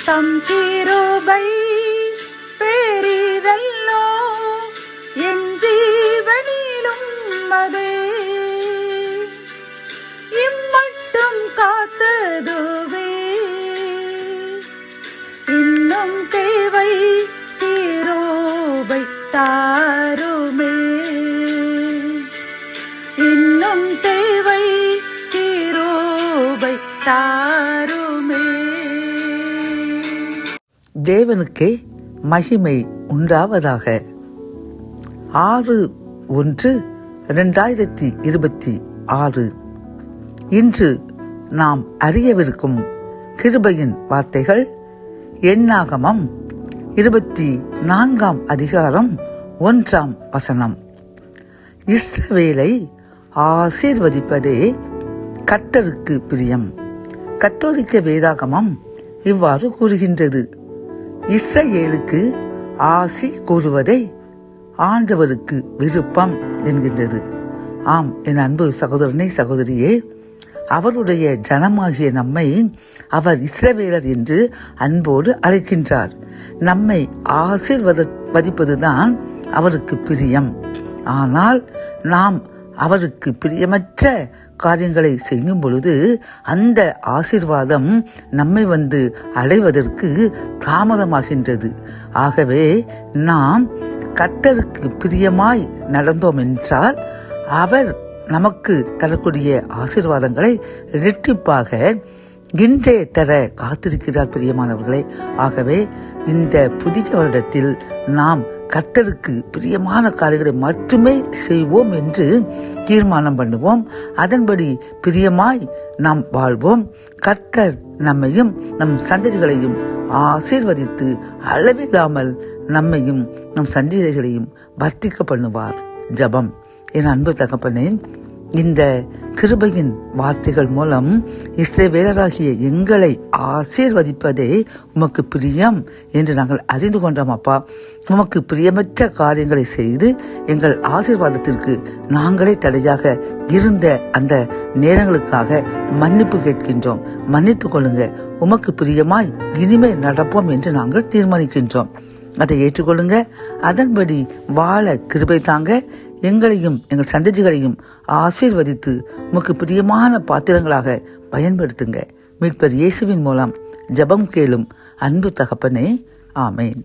தம் கிருபை பெரிதல்லோ என் ஜீவனிலும் அதே இம்மட்டும் காத்ததுவே இன்னும் தேவை கிருபை தாருமே இன்னும் தேவை கிருபை தாருமே. தேவனுக்கே மகிமை உண்டாவதாக. 6/1/2026 இன்று நாம் அறியவிருக்கும் கிருபையின் வார்த்தைகள் எண்ணாகமம் 24 அதிகாரம் 1 இஸ்ரவேலை ஆசீர்வதிப்பதே கர்த்தருக்கு பிரியம். கத்தோலிக்க வேதாகமம் இவ்வாறு கூறுகின்றது: இஸ்ரவேலுக்கு ஆசி கூறுவதை ஆண்டவருக்கு விருப்பம் என்கின்றது. ஆம், என் அன்பு சகோதரனே, சகோதரியே, அவருடைய ஜனமாகிய நம்மை அவர் இஸ்ரவேலர் என்று அன்போடு அழைக்கின்றார். நம்மை ஆசீர்வதிப்பதுதான் அவருக்கு பிரியம். ஆனால் நாம் அவருக்கு பிரியமற்ற காரியங்களை செய்யும் பொழுது அந்த ஆசீர்வாதம் நம்மை வந்து அடைவதற்கு தாமதமாகின்றது. ஆகவே நாம் கர்த்தருக்கு பிரியமாய் நடந்தோம் என்றால் அவர் நமக்கு தரக்கூடிய ஆசீர்வாதங்களை இரட்டிப்பாக இன்றே தர காத்திருக்கிறார் பிரியமானவர்களே. ஆகவே இந்த புதிய வருடத்தில் நாம் கர்த்தருக்கு பிரியமான காரியங்களை மட்டுமே செய்வோம் என்று தீர்மானம் பண்ணுவோம். அதன்படி பிரியமாய் நாம் வாழ்வோம். கர்த்தர் நம்மையும் நம் சந்ததிகளையும் ஆசீர்வதித்து அளவில்லாமல் நம்மையும் நம் சந்ததிகளையும் வர்த்திக்க பண்ணுவார். ஜெபம். என் அன்பு தகப்பனே, இந்த கிருபையின் வார்த்தைகள் மூலம் இஸ்ரவேலராகிய எங்களை ஆசீர்வதிப்பதே உமக்கு பிரியம் என்று நாங்கள் அறிந்து கொண்டோம். அப்பா, உமக்கு பிரியமற்ற காரியங்களை செய்து எங்கள் ஆசீர்வாதத்திற்கு நாங்களே தடையாக இருந்த அந்த நேரங்களுக்காக மன்னிப்பு கேட்கின்றோம். மன்னித்துக் கொள்ளுங்க. உமக்கு பிரியமாய் இனிமே நடப்போம் என்று நாங்கள் தீர்மானிக்கின்றோம். அதை ஏற்றுக்கொள்ளுங்க. அதன்படி வாழ கிருபை தாங்க. எங்களையும் எங்கள் சந்ததிகளையும் ஆசீர்வதித்து உமக்கு பிரியமான பாத்திரங்களாக பயன்படுத்துங்க. மீட்பர் இயேசுவின் மூலம் ஜெபம் கேளும் அன்பு தகப்பனே. ஆமேன்.